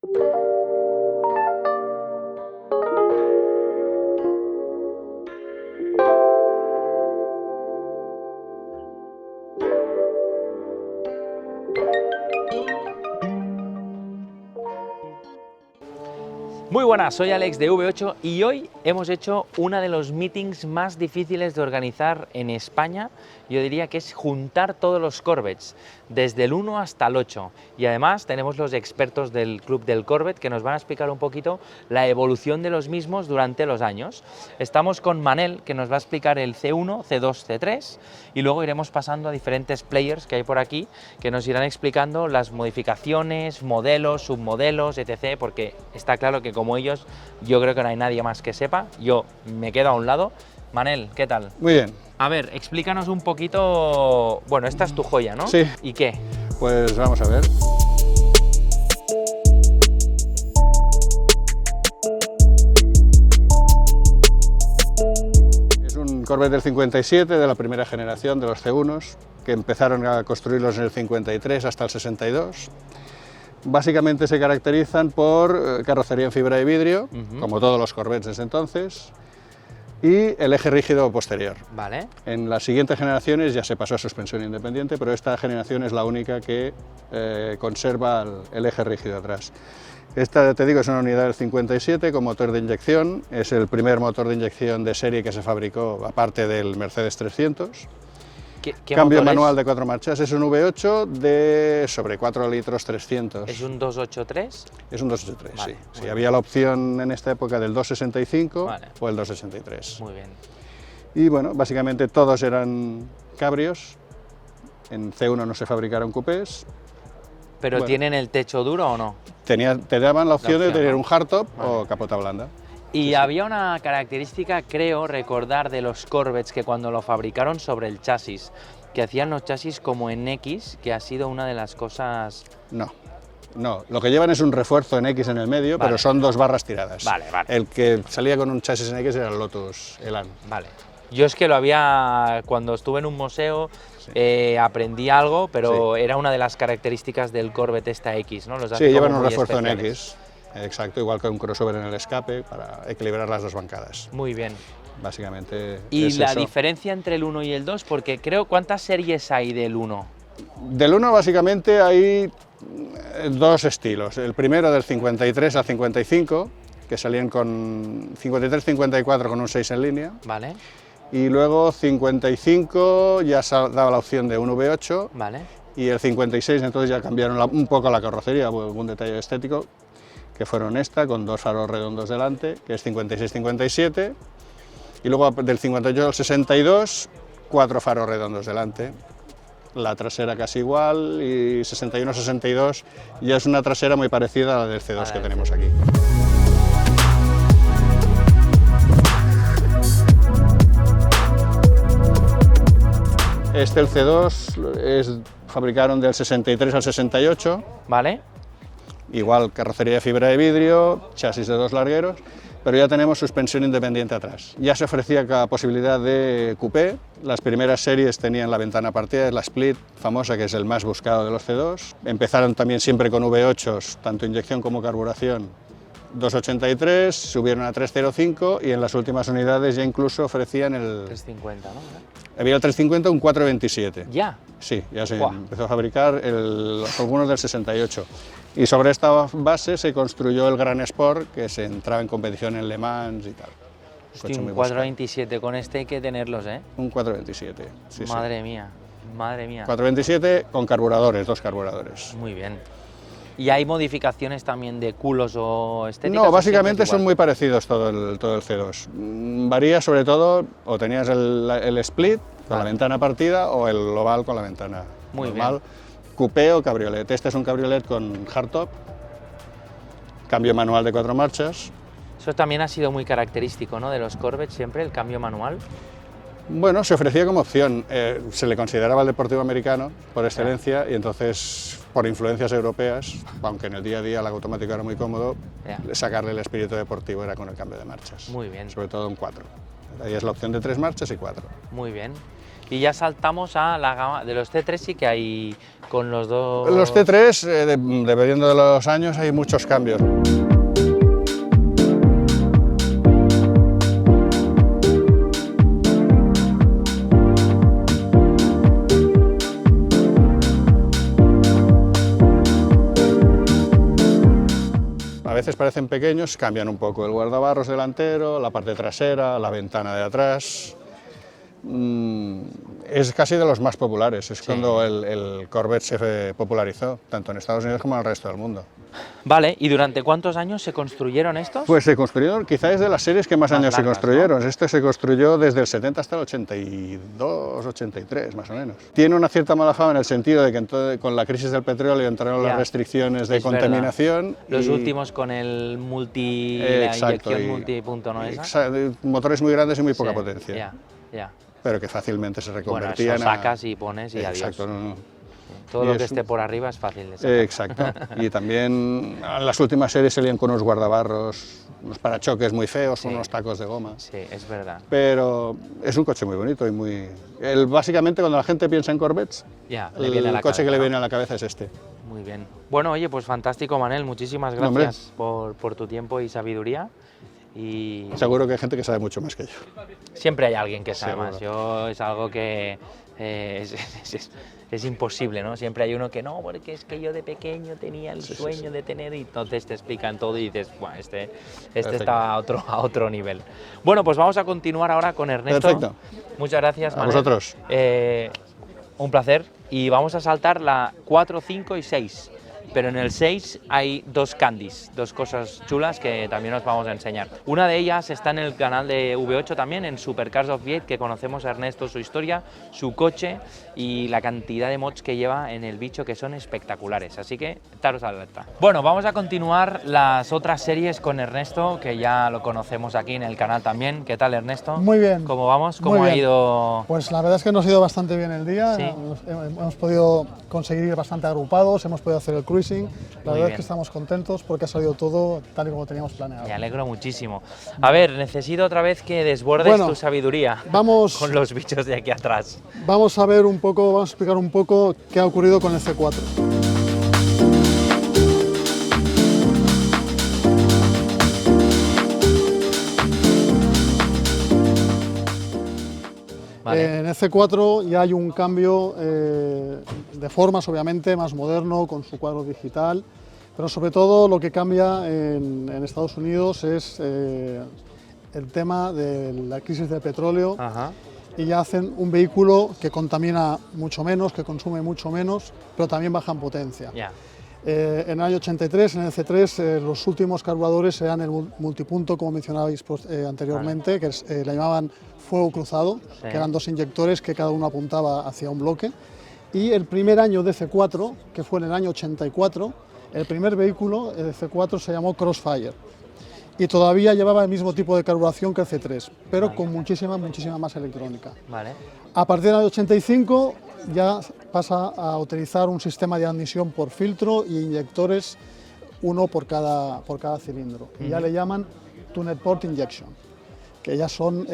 Muy buenas, soy Alex de V8 y hoy hemos hecho uno de los meetings más difíciles de organizar en España. Yo diría que es juntar todos los Corvettes, desde el 1 hasta el 8. Y además tenemos los expertos del Club del Corvette que nos van a explicar un poquito la evolución de los mismos durante los años. Estamos con Manel, que nos va a explicar el C1, C2, C3, y luego iremos pasando a diferentes players que hay por aquí, que nos irán explicando las modificaciones, modelos, submodelos, etc., porque está claro que como ellos, yo creo que no hay nadie más que sepa. Yo me quedo a un lado. Manel, ¿qué tal? Muy bien. A ver, explícanos un poquito... Bueno, esta es tu joya, ¿no? Sí. ¿Y qué? Pues vamos a ver. Es un Corvette del 57, de la primera generación de los C1s, que empezaron a construirlos en el 53 hasta el 62. Básicamente se caracterizan por carrocería en fibra de vidrio, como todos los Corvettes desde entonces, y el eje rígido posterior. Vale. En las siguientes generaciones ya se pasó a suspensión independiente, pero esta generación es la única que conserva el eje rígido atrás. Esta, te digo, es una unidad del 57 con motor de inyección, es el primer motor de inyección de serie que se fabricó, aparte del Mercedes 300. ¿Qué Cambio motor manual es? de 4 marchas, es un V8 de sobre 4 litros 300. ¿Es un 283? Es un 283, Vale, sí. bien. Había la opción en esta época del 265 Vale. o el 283. Muy bien. Y bueno, básicamente todos eran cabrios. En C1 no se fabricaron coupés. ¿Pero Bueno. tienen el techo duro o no? Te daban la opción de tener ¿no? un hardtop Vale. o capota blanda. Y había una característica, creo recordar, de los Corvettes que cuando lo fabricaron sobre el chasis, que hacían los chasis como en X, que ha sido una de las cosas... No, lo que llevan es un refuerzo en X en el medio, Vale. pero son 2 barras tiradas. Vale. El que salía con un chasis en X era el Lotus Elan. Vale. Yo es que lo había, cuando estuve en un museo, aprendí algo, pero era una de las características del Corvette esta X, ¿no? Los hace Sí, llevan como un muy refuerzo en especiales. X. Exacto, igual que un crossover en el escape para equilibrar las dos bancadas. Muy bien. Básicamente ¿Y es la eso. diferencia entre el 1 y el 2? Porque creo, ¿cuántas series hay del 1? Del 1 básicamente hay dos estilos. El primero del 53 al 55, que salían con 53-54 con un 6 en línea. Vale, Y luego 55 ya daba la opción de un V8 vale. y el 56 entonces ya cambiaron un poco la carrocería, algún detalle estético, que fueron esta con 2 faros redondos delante, que es 56-57, y luego del 58 al 62, 4 faros redondos delante. La trasera casi igual y 61-62 ya es una trasera muy parecida a la del C2 Vale, que tenemos aquí. El C2 fabricaron del 63 al 68, Vale, igual carrocería de fibra de vidrio, chasis de 2 largueros, pero ya tenemos suspensión independiente atrás. Ya se ofrecía la posibilidad de coupé, las primeras series tenían la ventana partida, es la Split famosa, que es el más buscado de los C2. Empezaron también siempre con V8s, tanto inyección como carburación, 283, subieron a 305 y en las últimas unidades ya incluso ofrecían el... 350, ¿no? Había el 350, un 427. Ya. Sí, ya se Buah. empezó a fabricar algunos del 68. Y sobre esta base se construyó el Gran Sport, que se entraba en competición en Le Mans y tal. Hostia, Coche un muy buscado. 427, con este hay que tenerlos, ¿eh? Un 427, sí, Madre mía, madre mía. 427 con carburadores, 2 carburadores. Muy bien. ¿Y hay modificaciones también de culos o estéticas? No, o básicamente siempre es son igual? muy parecidos todo el C2. Varía sobre todo, o tenías el split con la ventana partida o el oval con la ventana Muy normal. Coupé o cabriolet. Este es un cabriolet con hardtop, cambio manual de 4 marchas. Eso también ha sido muy característico, ¿no? De los Corvette siempre, el cambio manual. Bueno, se ofrecía como opción, se le consideraba el deportivo americano por excelencia y entonces por influencias europeas, aunque en el día a día el automático era muy cómodo, sacarle el espíritu deportivo era con el cambio de marchas. Muy bien. Sobre todo en 4. Ahí es la opción de 3 marchas y 4. Muy bien. y ya saltamos a la gama de los C3, sí que hay con los dos... Los C3, dependiendo de los años, hay muchos cambios. A veces parecen pequeños, cambian un poco el guardabarros delantero, la parte trasera, la ventana de atrás. Es casi de los más populares, es cuando el Corvette se popularizó, tanto en Estados Unidos como en el resto del mundo. Vale, ¿y durante cuántos años se construyeron estos? Pues se construyeron, quizá es de las series que más años largas, se construyeron. ¿no? Este se construyó desde el 70 hasta el 82, 83, más o menos. Tiene una cierta mala fama en el sentido de que con la crisis del petróleo entraron las restricciones de contaminación. Los últimos con el la inyección multipunto, ¿no? Motores muy grandes y muy poca potencia. Ya. Pero que fácilmente se reconvertían. Bueno, eso sacas y pones y exacto, adiós. Todo lo que esté por arriba es fácil de sacar. Exacto. Y también en las últimas series salían con unos guardabarros, unos parachoques muy feos, unos tacos de goma. Sí, es verdad. Pero es un coche muy bonito y muy... Básicamente cuando la gente piensa en Corvettes, el coche que le viene a la cabeza es este. Muy bien. Bueno, oye, pues fantástico, Manel. Muchísimas gracias por tu tiempo y sabiduría. Y seguro que hay gente que sabe mucho más que yo. Siempre hay alguien que sabe más. Yo es algo que es imposible, ¿no? Siempre hay uno que no, porque es que yo de pequeño tenía el sueño de tener, y entonces te explican todo y dices, bueno, este está a otro nivel. Bueno, pues vamos a continuar ahora con Ernesto. Perfecto. Muchas gracias, Manel. A vosotros. Un placer. Y vamos a saltar la 4, 5 y 6. Pero en el 6 hay dos candies, dos cosas chulas que también os vamos a enseñar. Una de ellas está en el canal de V8 también, en Supercars of Viet, que conocemos a Ernesto, su historia, su coche y la cantidad de mods que lleva en el bicho, que son espectaculares. Así que estaros alerta. Bueno, vamos a continuar las otras series con Ernesto, que ya lo conocemos aquí en el canal también. ¿Qué tal, Ernesto? Muy bien. ¿Cómo vamos? ¿Cómo ha ido? Pues la verdad es que nos ha ido bastante bien el día. ¿Sí? Hemos podido conseguir ir bastante agrupados, hemos podido hacer el cruising. La verdad es que estamos contentos porque ha salido todo tal y como teníamos planeado. Me alegro muchísimo. A ver, necesito otra vez que desbordes tu sabiduría con los bichos de aquí atrás. Vamos a ver un poco, vamos a explicar un poco qué ha ocurrido con el C4. Vale. En el C4 ya hay un cambio de formas, obviamente, más moderno, con su cuadro digital, pero sobre todo lo que cambia en Estados Unidos es el tema de la crisis del petróleo. Ajá. Y ya hacen un vehículo que contamina mucho menos, que consume mucho menos, pero también baja en potencia. Yeah. En el año 83, en el C3, los últimos carburadores eran el multipunto, como mencionabais anteriormente, que le llamaban fuego cruzado, que eran dos inyectores que cada uno apuntaba hacia un bloque. Y el primer año de C4, que fue en el año 84, el primer vehículo, el C4, se llamó Crossfire. Y todavía llevaba el mismo tipo de carburación que el C3, pero con muchísima más electrónica. Vale. A partir del año 85 ya pasa a utilizar un sistema de admisión por filtro y inyectores, uno por cada cilindro. Y ya le llaman Tuned Port Injection, que ya son,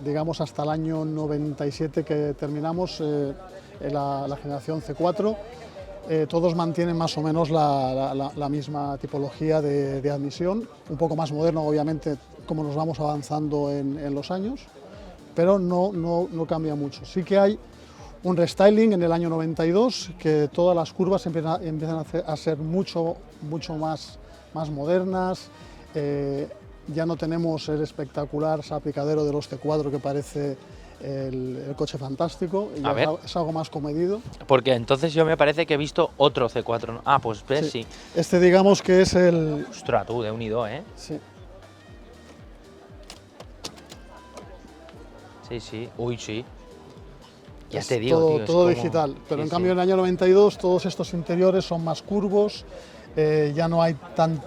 digamos, hasta el año 97 que terminamos la generación C4. Todos mantienen más o menos la misma tipología de admisión, un poco más moderno, obviamente, como nos vamos avanzando en los años, pero no cambia mucho. Sí que hay un restyling en el año 92, que todas las curvas empiezan a ser mucho más modernas. Ya no tenemos el espectacular salpicadero de los C4 que parece el coche fantástico, y es algo más comedido. Porque entonces yo me parece que he visto otro C4. Ah, pues ves, sí. Este, digamos que es el... Ostras, tú, de unido, ¿eh? Sí. Sí. Uy, sí. Ya te digo, tío, todo digital, pero en cambio en el año 92 todos estos interiores son más curvos, ya no hay tanta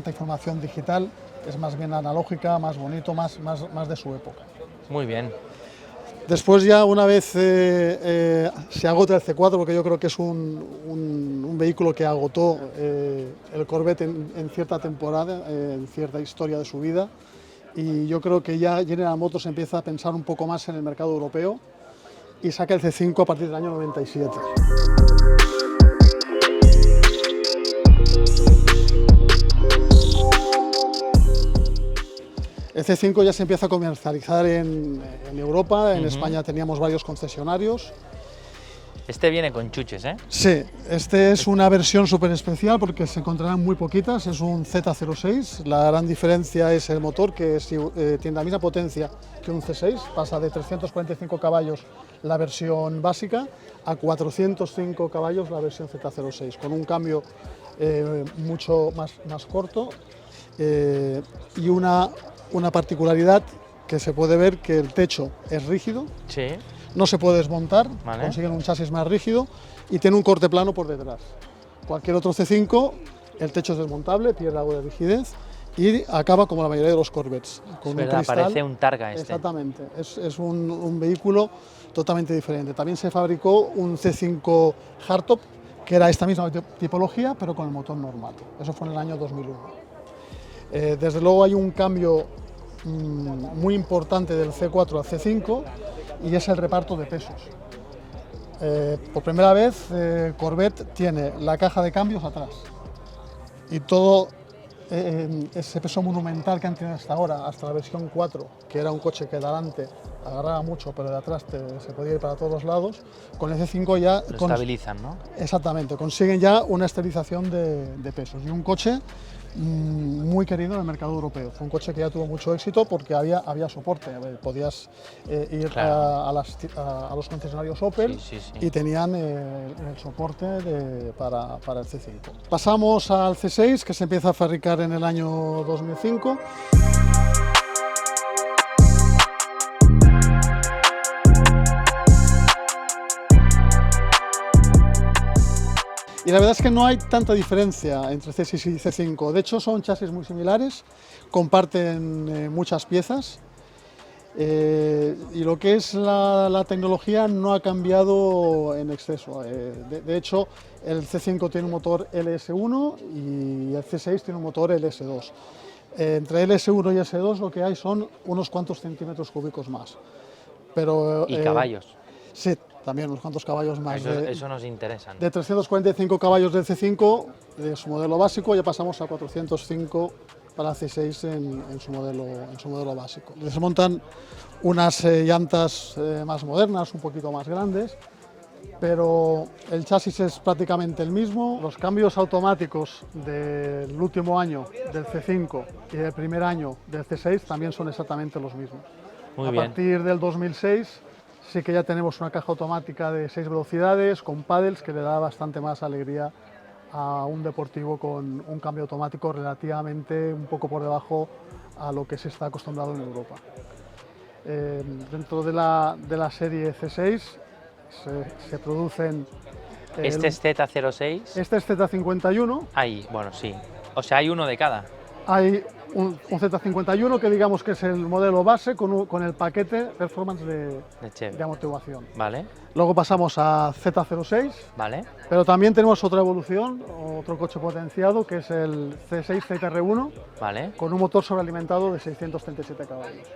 información digital, es más bien analógica, más bonito, más de su época. Muy bien. Después ya una vez se agota el C4, porque yo creo que es un vehículo que agotó el Corvette en cierta temporada, en cierta historia de su vida, y yo creo que ya General Motors empieza a pensar un poco más en el mercado europeo y saca el C5 a partir del año 97. El C5 ya se empieza a comercializar en Europa, en España teníamos varios concesionarios. Este viene con chuches, ¿eh? Sí, este es una versión súper especial porque se encontrarán muy poquitas, es un Z06, la gran diferencia es el motor que tiene la misma potencia que un C6, pasa de 345 caballos la versión básica a 405 caballos la versión Z06, con un cambio mucho más corto y una particularidad que se puede ver que el techo es rígido. Sí. No se puede desmontar, Vale. Consiguen un chasis más rígido y tiene un corte plano por detrás. Cualquier otro C5, el techo es desmontable, pierde algo de rigidez y acaba como la mayoría de los Corvettes. Con Es verdad, cristal. parece un Targa este. Exactamente, es un vehículo totalmente diferente. También se fabricó un C5 hardtop, que era esta misma tipología, pero con el motor normal. Eso fue en el año 2001. Desde luego hay un cambio muy importante del C4 al C5, y es el reparto de pesos. Por primera vez Corvette tiene la caja de cambios atrás y todo ese peso monumental que han tenido hasta ahora, hasta la versión 4, que era un coche que de adelante agarraba mucho pero de atrás se podía ir para todos los lados, con el C5 ya... Lo estabilizan, ¿no? Exactamente, consiguen ya una estabilización de pesos y un coche muy querido en el mercado europeo. Fue un coche que ya tuvo mucho éxito porque había soporte. Podías ir claro. a los concesionarios Opel y tenían el soporte para el C5. Pasamos al C6, que se empieza a fabricar en el año 2005. Y la verdad es que no hay tanta diferencia entre C6 y C5. De hecho, son chasis muy similares, comparten muchas piezas y lo que es la tecnología no ha cambiado en exceso. De hecho, el C5 tiene un motor LS1 y el C6 tiene un motor LS2. Entre LS1 y S2 lo que hay son unos cuantos centímetros cúbicos más. Pero, y caballos. Sí, también unos cuantos caballos más. Eso nos interesa, ¿no? De 345 caballos del C5, de su modelo básico, ya pasamos a 405 para el C6 en su modelo básico. Les montan unas llantas más modernas, un poquito más grandes, pero el chasis es prácticamente el mismo. Los cambios automáticos del último año del C5 y del primer año del C6 también son exactamente los mismos. Muy bien. A partir del 2006 sí que ya tenemos una caja automática de 6 velocidades con paddles que le da bastante más alegría a un deportivo con un cambio automático relativamente un poco por debajo a lo que se está acostumbrado en Europa. Dentro de la serie C6 se producen... ¿Este es Z06? Este es Z51. Ahí, bueno, sí. O sea, hay uno de cada. Hay un Z51 que digamos que es el modelo base con el paquete performance de amortiguación. Vale. Luego pasamos a Z06. Vale. Pero también tenemos otra evolución, otro coche potenciado que es el C6 ZR1. Vale. Con un motor sobrealimentado de 637 caballos.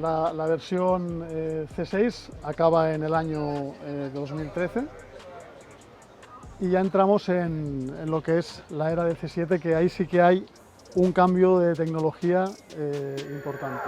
La versión C6 acaba en el año 2013 y ya entramos en lo que es la era del C7, que ahí sí que hay un cambio de tecnología importante.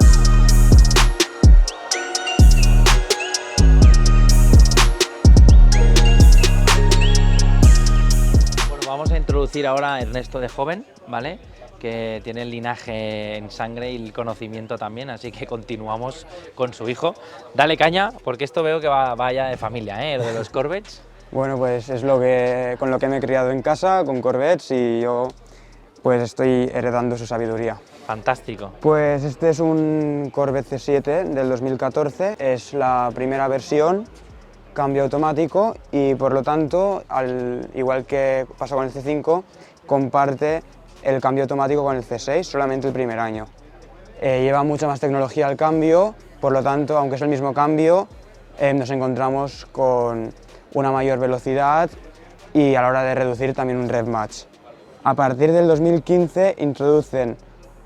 Bueno, vamos a introducir ahora a Ernesto de joven, ¿vale? Que tiene el linaje en sangre y el conocimiento también, así que continuamos con su hijo. Dale caña, porque esto veo que va ya de familia, ¿eh? Lo de los Corvettes. Bueno, pues es con lo que me he criado en casa, con Corvettes, y yo pues estoy heredando su sabiduría. Fantástico. Pues este es un Corvette C7 del 2014, es la primera versión, cambio automático, y por lo tanto, igual que pasa con el C5, comparte el cambio automático con el C6, solamente el primer año. Lleva mucha más tecnología al cambio, por lo tanto, aunque es el mismo cambio, nos encontramos con una mayor velocidad y a la hora de reducir también un rev match. A partir del 2015 introducen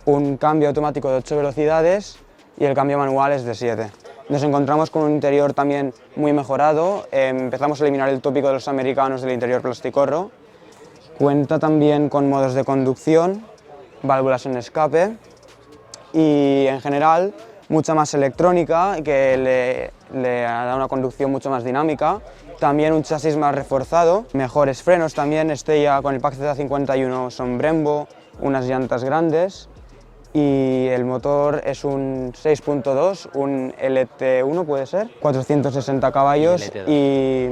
un cambio automático de 8 velocidades y el cambio manual es de 7. Nos encontramos con un interior también muy mejorado, empezamos a eliminar el tópico de los americanos del interior plasticorro. Cuenta también con modos de conducción, válvulas en escape y en general mucha más electrónica que le da una conducción mucho más dinámica. También un chasis más reforzado, mejores frenos también, este ya con el Pack Z51 son Brembo, unas llantas grandes y el motor es un 6.2, un LT1 puede ser, 460 caballos y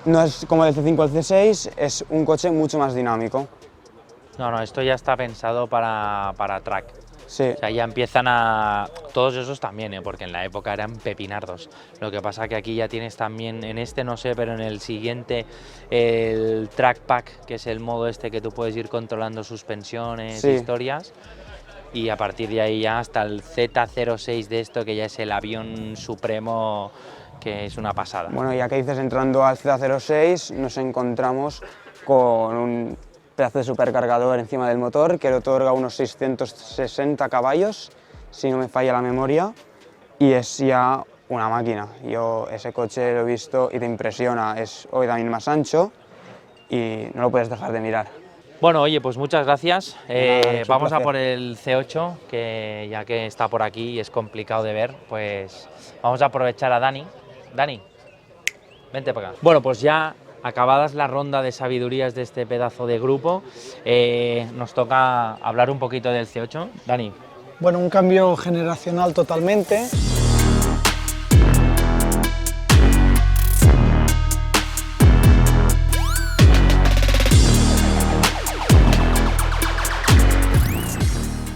no es como el C5 al C6, es un coche mucho más dinámico. No, esto ya está pensado para track. Sí. O sea, ya empiezan a... Todos esos también, porque en la época eran pepinardos. Lo que pasa que aquí ya tienes también, en este no sé, pero en el siguiente, el Track Pack, que es el modo este que tú puedes ir controlando suspensiones, sí, historias. Y a partir de ahí ya hasta el Z06 de esto, que ya es el avión supremo, que es una pasada. Bueno, ya que dices, entrando al Z06 nos encontramos con un pedazo de supercargador encima del motor que le otorga unos 660 caballos, si no me falla la memoria, y es ya una máquina. Yo ese coche lo he visto y te impresiona, es hoy también más ancho y no lo puedes dejar de mirar. Bueno, oye, pues muchas gracias. Vamos a placer. por el C8, que ya que está por aquí y es complicado de ver, pues vamos a aprovechar a Dani. Dani, vente para acá. Bueno, pues ya acabadas la ronda de sabidurías de este pedazo de grupo, nos toca hablar un poquito del C8. Dani. Bueno, un cambio generacional totalmente.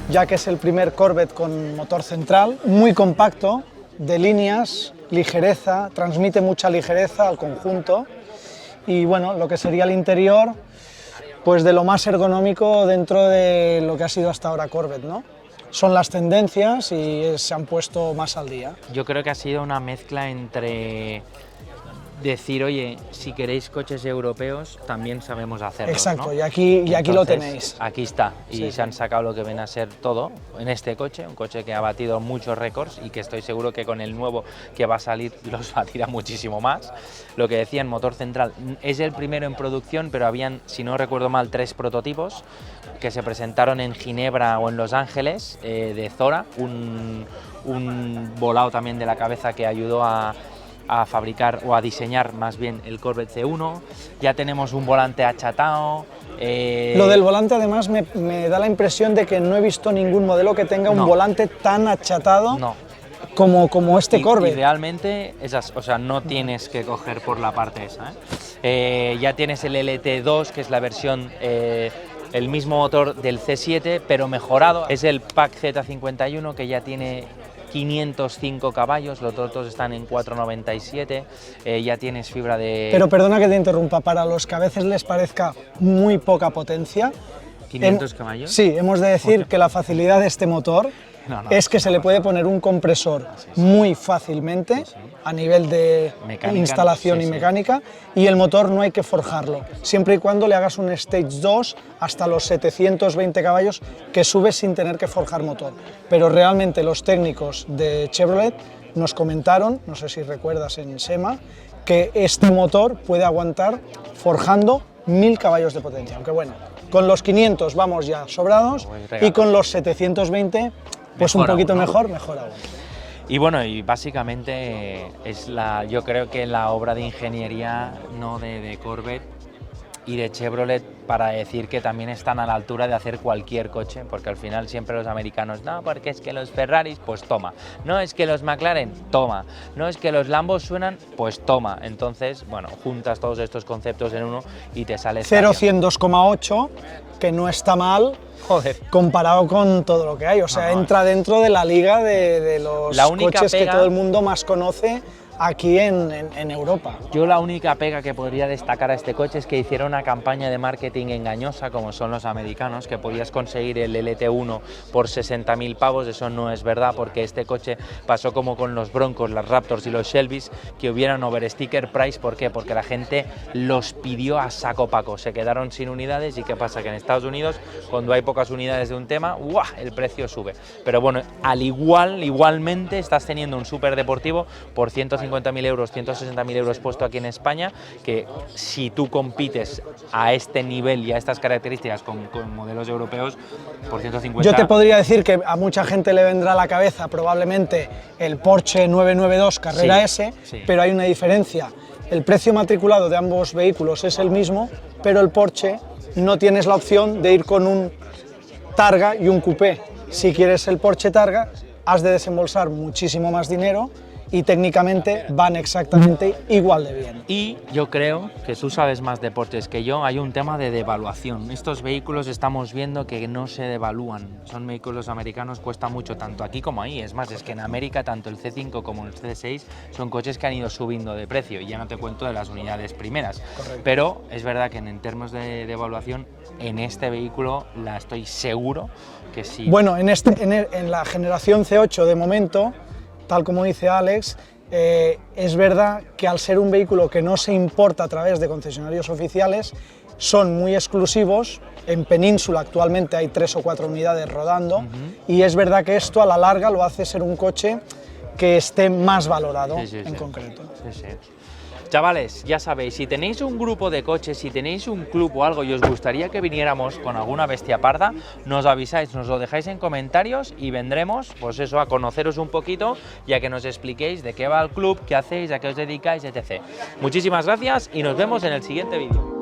Ya que es el primer Corvette con motor central, muy compacto, de líneas, ligereza, transmite mucha ligereza al conjunto. Y bueno, lo que sería el interior, pues de lo más ergonómico dentro de lo que ha sido hasta ahora Corvette, ¿no? Son las tendencias y se han puesto más al día. Yo creo que ha sido una mezcla entre decir, oye, si queréis coches europeos, también sabemos hacerlo. Exacto, ¿no? y aquí lo Entonces, tenéis. Aquí está, y Sí. se han sacado lo que viene a ser todo en este coche, un coche que ha batido muchos récords y que estoy seguro que con el nuevo que va a salir los batirá muchísimo más. Lo que decían, motor central, es el primero en producción, pero habían, si no recuerdo mal, 3 prototipos que se presentaron en Ginebra o en Los Ángeles, de Zora, un volado también de la cabeza que ayudó a fabricar o a diseñar más bien el Corvette C1. Ya tenemos un volante achatado. Lo del volante además me da la impresión de que no he visto ningún modelo que tenga No. un volante tan achatado No. como este Corvette. Idealmente, o sea, no tienes que coger por la parte esa, ¿eh? Ya tienes el LT2, que es la versión, el mismo motor del C7, pero mejorado. Es el Pack Z51, que ya tiene 505 caballos, los otros están en 497, ya tienes fibra de... Pero perdona que te interrumpa, para los que a veces les parezca muy poca potencia, 500 caballos. sí, hemos de decir que la facilidad de este motor No, es que se le puede poner un compresor muy fácilmente a nivel de Mecánica, instalación sí, y sí. mecánica, y el motor no hay que forjarlo, siempre y cuando le hagas un Stage 2 hasta los 720 caballos que sube sin tener que forjar motor. Pero realmente los técnicos de Chevrolet nos comentaron, no sé si recuerdas en SEMA, que este motor puede aguantar forjando 1000 caballos de potencia, aunque bueno, con los 500 vamos ya sobrados y con los 720 pues Mejor un poquito aún, ¿no? mejor aún. Y bueno, y básicamente yo creo que la obra de ingeniería, no de Corvette y de Chevrolet, para decir que también están a la altura de hacer cualquier coche, porque al final siempre los americanos, no, porque es que los Ferraris, pues toma, no es que los McLaren, toma, no es que los Lambos suenan, pues toma. Entonces, bueno, juntas todos estos conceptos en uno y te sale 0-100 2,8, que no está mal, Joder. comparado con todo lo que hay, o sea, No, entra dentro de la liga de los La única coches que pega- todo el mundo más conoce aquí en Europa. Yo la única pega que podría destacar a este coche es que hicieron una campaña de marketing engañosa, como son los americanos, que podías conseguir el LT1 por 60.000 pavos. Eso no es verdad, porque este coche pasó como con los Broncos, las Raptors y los Shelbys, que hubieran over sticker price. ¿Por qué? Porque la gente los pidió a saco paco, se quedaron sin unidades. ¿Y qué pasa? Que en Estados Unidos, cuando hay pocas unidades de un tema, ¡guau!, el precio sube. Pero bueno, igualmente estás teniendo un superdeportivo por 150.000 euros, 160.000 euros puesto aquí en España, que si tú compites a este nivel y a estas características con modelos europeos, por 150... Yo te podría decir que a mucha gente le vendrá a la cabeza probablemente el Porsche 992 Carrera Sí, S, sí. pero hay una diferencia. El precio matriculado de ambos vehículos es el mismo, pero el Porsche no tienes la opción de ir con un Targa y un Coupé. Si quieres el Porsche Targa, has de desembolsar muchísimo más dinero y técnicamente van exactamente igual de bien. Y yo creo que tú sabes más de Porsches que yo, hay un tema de devaluación. Estos vehículos estamos viendo que no se devalúan, son vehículos americanos, cuesta mucho tanto aquí como ahí. Es más, es que en América tanto el C5 como el C6 son coches que han ido subiendo de precio, y ya no te cuento de las unidades primeras. Correcto. Pero es verdad que en términos de devaluación, en este vehículo la estoy seguro que sí. Bueno, en la generación C8 de momento, tal como dice Alex, es verdad que al ser un vehículo que no se importa a través de concesionarios oficiales, son muy exclusivos. En Península actualmente hay 3 o 4 unidades rodando, y es verdad que esto a la larga lo hace ser un coche que esté más valorado en concreto. Sí, sí. Chavales, ya sabéis, si tenéis un grupo de coches, si tenéis un club o algo y os gustaría que viniéramos con alguna bestia parda, nos avisáis, nos lo dejáis en comentarios y vendremos, pues eso, a conoceros un poquito y a que nos expliquéis de qué va el club, qué hacéis, a qué os dedicáis, etc. Muchísimas gracias y nos vemos en el siguiente vídeo.